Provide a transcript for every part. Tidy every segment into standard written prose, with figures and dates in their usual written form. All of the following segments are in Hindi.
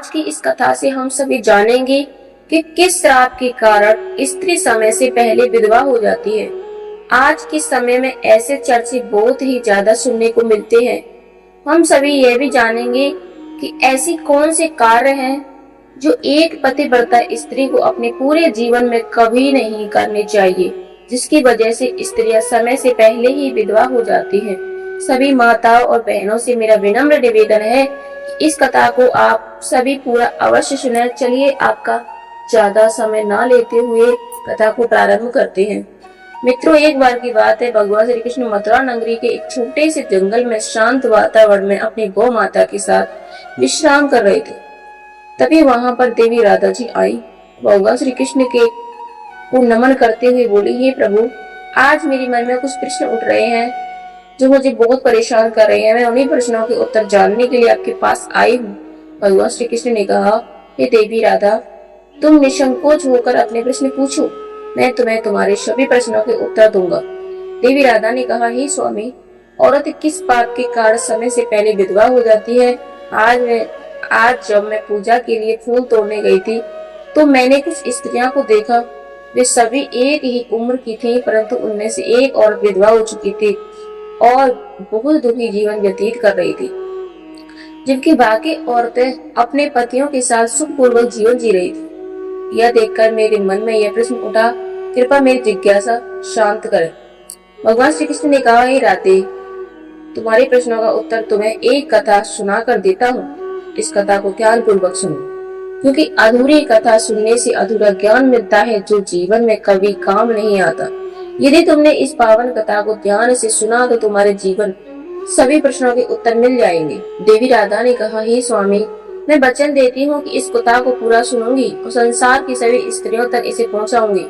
आज की इस कथा से हम सभी जानेंगे कि किस श्राप के कारण स्त्री समय से पहले विधवा हो जाती है। आज के समय में ऐसे चर्चे बहुत ही ज्यादा सुनने को मिलते हैं। हम सभी ये भी जानेंगे कि ऐसी कौन से कार्य हैं जो एक पतिव्रता स्त्री को अपने पूरे जीवन में कभी नहीं करने चाहिए, जिसकी वजह से स्त्रियां समय से पहले ही विधवा हो जाती हैं। सभी माताओं और बहनों से मेरा विनम्र निवेदन है कि इस कथा को आप सभी पूरा अवश्य सुनें। चलिए आपका ज्यादा समय ना लेते हुए कथा को प्रारंभ करते हैं। मित्रों, एक बार की बात है, भगवान श्री कृष्ण मथुरा नगरी के एक छोटे से जंगल में शांत वातावरण में अपनी गौ माता के साथ विश्राम कर रहे थे। तभी वहां पर देवी राधा जी आई। भगवान श्री कृष्ण के को नमन करते हुए बोली, हे प्रभु, आज मेरे मन में कुछ प्रश्न उठ रहे हैं जो मुझे बहुत परेशान कर रहे हैं। मैं उन्हीं प्रश्नों के उत्तर जानने के लिए आपके पास आई हूँ। भगवान श्री कृष्ण ने कहा, हे देवी राधा, तुम निसंकोच होकर अपने प्रश्न पूछो, मैं तुम्हें तुम्हारे सभी प्रश्नों के उत्तर दूंगा। देवी राधा ने कहा, हे स्वामी, औरत किस पाप के कारण समय से पहले विधवा हो जाती है? आज जब मैं पूजा के लिए फूल तोड़ने गई थी तो मैंने कुछ स्त्रियों को देखा। वे सभी एक ही उम्र की थीं, परंतु उनमें से एक औरत विधवा हो चुकी थी और बहुत दुखी जीवन व्यतीत कर रही थी, जबकि बाकी औरतें अपने पतियों के साथ सुखपूर्वक जीवन जी रही थी। यह देखकर मेरे मन में यह प्रश्न उठा, कृपया मेरी जिज्ञासा शांत करें। भगवान श्री कृष्ण ने कहा, हे राधे, तुम्हारे प्रश्नों का उत्तर तुम्हें एक कथा सुना कर देता हूँ। इस कथा को ध्यान पूर्वक सुनो, क्योंकि अधूरी कथा सुनने से अधूरा ज्ञान मिलता है जो जीवन में कभी काम नहीं आता। यदि तुमने इस पावन कथा को ध्यान से सुना तो तुम्हारे जीवन सभी प्रश्नों के उत्तर मिल जाएंगे। देवी राधा ने कहा, हे स्वामी, मैं वचन देती हूँ कि इस कथा को पूरा सुनूंगी और संसार की सभी स्त्रियों तक इसे पहुँचाऊंगी।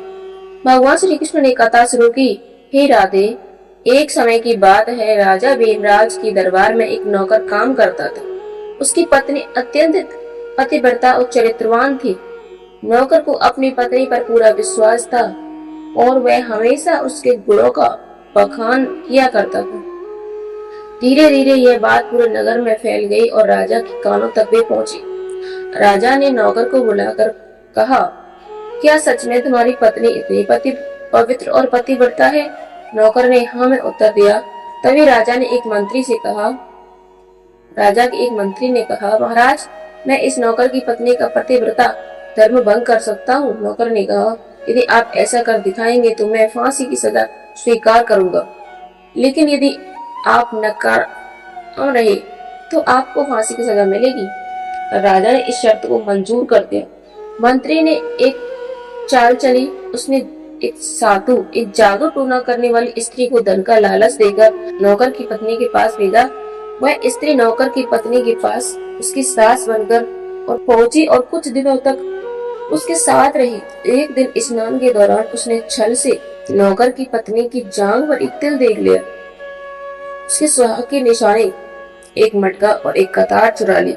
भगवान श्री कृष्ण ने कथा शुरू की। हे राधे, एक समय की बात है, राजा भीमराज की दरबार में एक नौकर काम करता था। उसकी पत्नी अत्यंत पतिव्रता और चरित्रवान थी। नौकर को अपनी पत्नी पर पूरा विश्वास था और वह हमेशा उसके गुणों का बखान किया करता था। धीरे धीरे यह बात पूरे नगर में फैल गई और राजा के कानों तक भी पहुंची। राजा ने नौकर को बुलाकर कहा, क्या सच में तुम्हारी पत्नी इतनी पवित्र और पतिव्रता है? नौकर ने हाँ में उत्तर दिया। तभी राजा के एक मंत्री ने कहा, महाराज, मैं इस नौकर की पत्नी का पतिव्रता धर्म भंग कर सकता हूँ। नौकर ने कहा, यदि आप ऐसा कर दिखाएंगे तो मैं फांसी की सजा स्वीकार करूंगा, लेकिन यदि आप नकार रहे तो आपको फांसी की सजा मिलेगी। राजा ने इस शर्त को मंजूर कर दिया। मंत्री ने एक चाल चली। उसने एक साधु, एक जादू टोना करने वाली स्त्री को धन का लालच देकर नौकर की पत्नी के पास भेजा। वह स्त्री नौकर की पत्नी के पास उसकी सास बनकर और पहुंची और कुछ दिनों तक उसके साथ रही। एक दिन स्नान के दौरान उसने छल से नौकर की पत्नी की जांघ पर एक तिल देख लिया। उसके सुहाग के निशाने, एक मटका और एक कतार चुरा ली।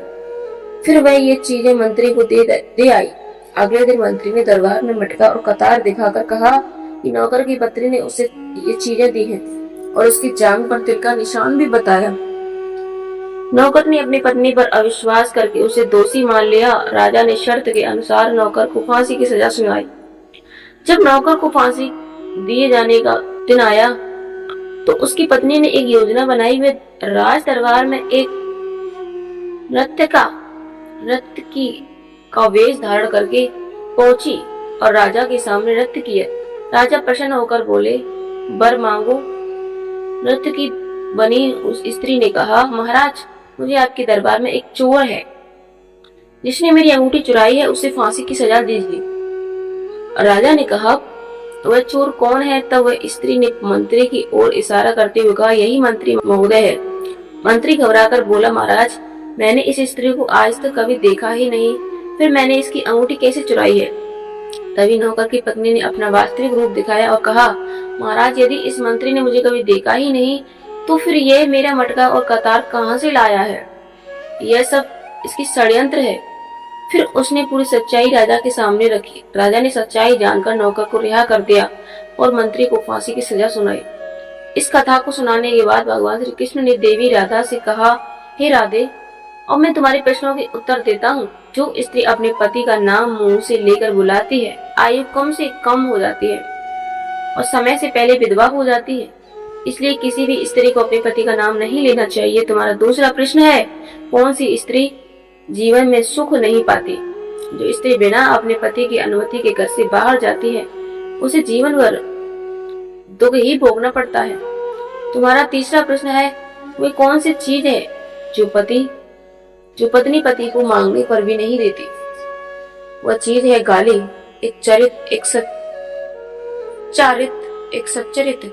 फिर वह ये चीजें मंत्री को दे आई। अगले दिन मंत्री ने दरबार में मटका और कतार दिखाकर कहा कि नौकर की पत्नी ने उसे ये चीजें दी हैं और उसकी जांघ पर तिल का निशान भी बताया। नौकर ने अपनी पत्नी पर अविश्वास करके उसे दोषी मान लिया। राजा ने शर्त के अनुसार नौकर को फांसी की सजा सुनाई। जब नौकर को फांसी दिए जाने का दिन आया तो उसकी पत्नी ने एक योजना बनाई। वे राज दरबार में एक नर्तकी का वेश धारण करके पहुंची और राजा के सामने नृत्य किया। राजा प्रसन्न होकर बोले, वर मांगो। नर्तकी बनी उस स्त्री ने कहा, महाराज, मुझे आपके दरबार में एक चोर है जिसने मेरी अंगूठी चुराई है, उसे फांसी की सजा दीजिए। राजा ने कहा, वह चोर कौन है? तब वह स्त्री ने मंत्री की ओर इशारा करते हुए कहा, यही मंत्री महोदय है। मंत्री घबराकर बोला, महाराज, मैंने इस स्त्री को आज तक कभी देखा ही नहीं, फिर मैंने इसकी अंगूठी कैसे चुराई है? तभी नौकर की पत्नी ने अपना वास्तविक रूप दिखाया और कहा, महाराज, यदि इस मंत्री ने मुझे कभी देखा ही नहीं तो फिर यह मेरा मटका और कतार कहाँ से लाया है? यह सब इसकी षड्यंत्र है। फिर उसने पूरी सच्चाई राजा के सामने रखी। राजा ने सच्चाई जानकर नौकर को रिहा कर दिया और मंत्री को फांसी की सजा सुनाई। इस कथा को सुनाने के बाद भगवान श्री कृष्ण ने देवी राधा से कहा, हे राधे, अब मैं तुम्हारे प्रश्नों के उत्तर देता हूँ। जो स्त्री अपने पति का नाम मुंह से लेकर बुलाती है, आयु कम से कम हो जाती है और समय से पहले विधवा हो जाती है। इसलिए किसी भी स्त्री को अपने पति का नाम नहीं लेना चाहिए। तुम्हारा दूसरा प्रश्न है, कौन सी स्त्री जीवन में सुख नहीं पाती? जो स्त्री बिना अपने पति की अनुमति के घर से बाहर जाती है, उसे जीवन भर दुख ही भोगना पड़ता है। तुम्हारा तीसरा प्रश्न है, वे कौन सी चीज है जो पत्नी पति को मांगने पर भी नहीं देती? वह चीज है गाली, एक सच्चरित्र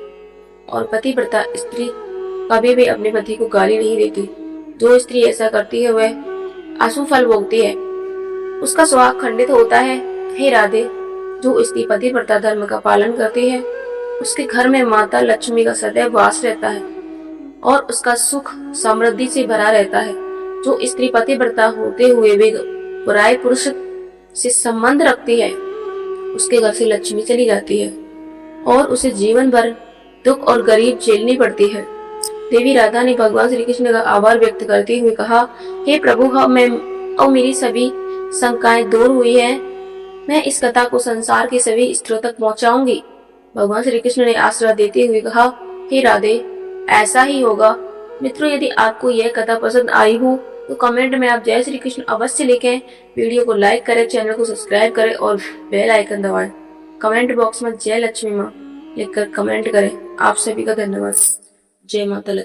और पतिव्रता स्त्री कभी भी अपने पति को गाली नहीं देती। जो स्त्री ऐसा करती है वह आंसू फल भोगती है, उसका सुहाग खंडित होता है। हे राधे, जो स्त्री पतिव्रता धर्म का पालन करती है, उसके घर में माता लक्ष्मी का सदैव वास रहता है और उसका सुख समृद्धि से भरा रहता है। जो स्त्री पतिव्रता होते हुए भी बुराई पुरुष से संबंध रखती है, उसके घर से लक्ष्मी चली जाती है और उसे जीवन भर दुख और गरीब झेलनी पड़ती है। देवी राधा ने भगवान श्री कृष्ण का आभार व्यक्त करते हुए कहा, हे प्रभु, मेरी सभी शंकाएं दूर हुई है। मैं इस कथा को संसार के सभी स्त्रियों तक पहुंचाऊंगी। भगवान श्री कृष्ण ने आश्रय देते हुए कहा, हे राधे, ऐसा ही होगा। मित्रों, यदि आपको यह कथा पसंद आई हो तो कमेंट में आप जय श्री कृष्ण अवश्य लिखें। वीडियो को लाइक करें, चैनल को सब्सक्राइब करें और बेल आइकन दबाएं। कमेंट बॉक्स में जय लक्ष्मी माँ लिखकर कमेंट करें। आप सभी का धन्यवाद। जय माता लक्ष्मी।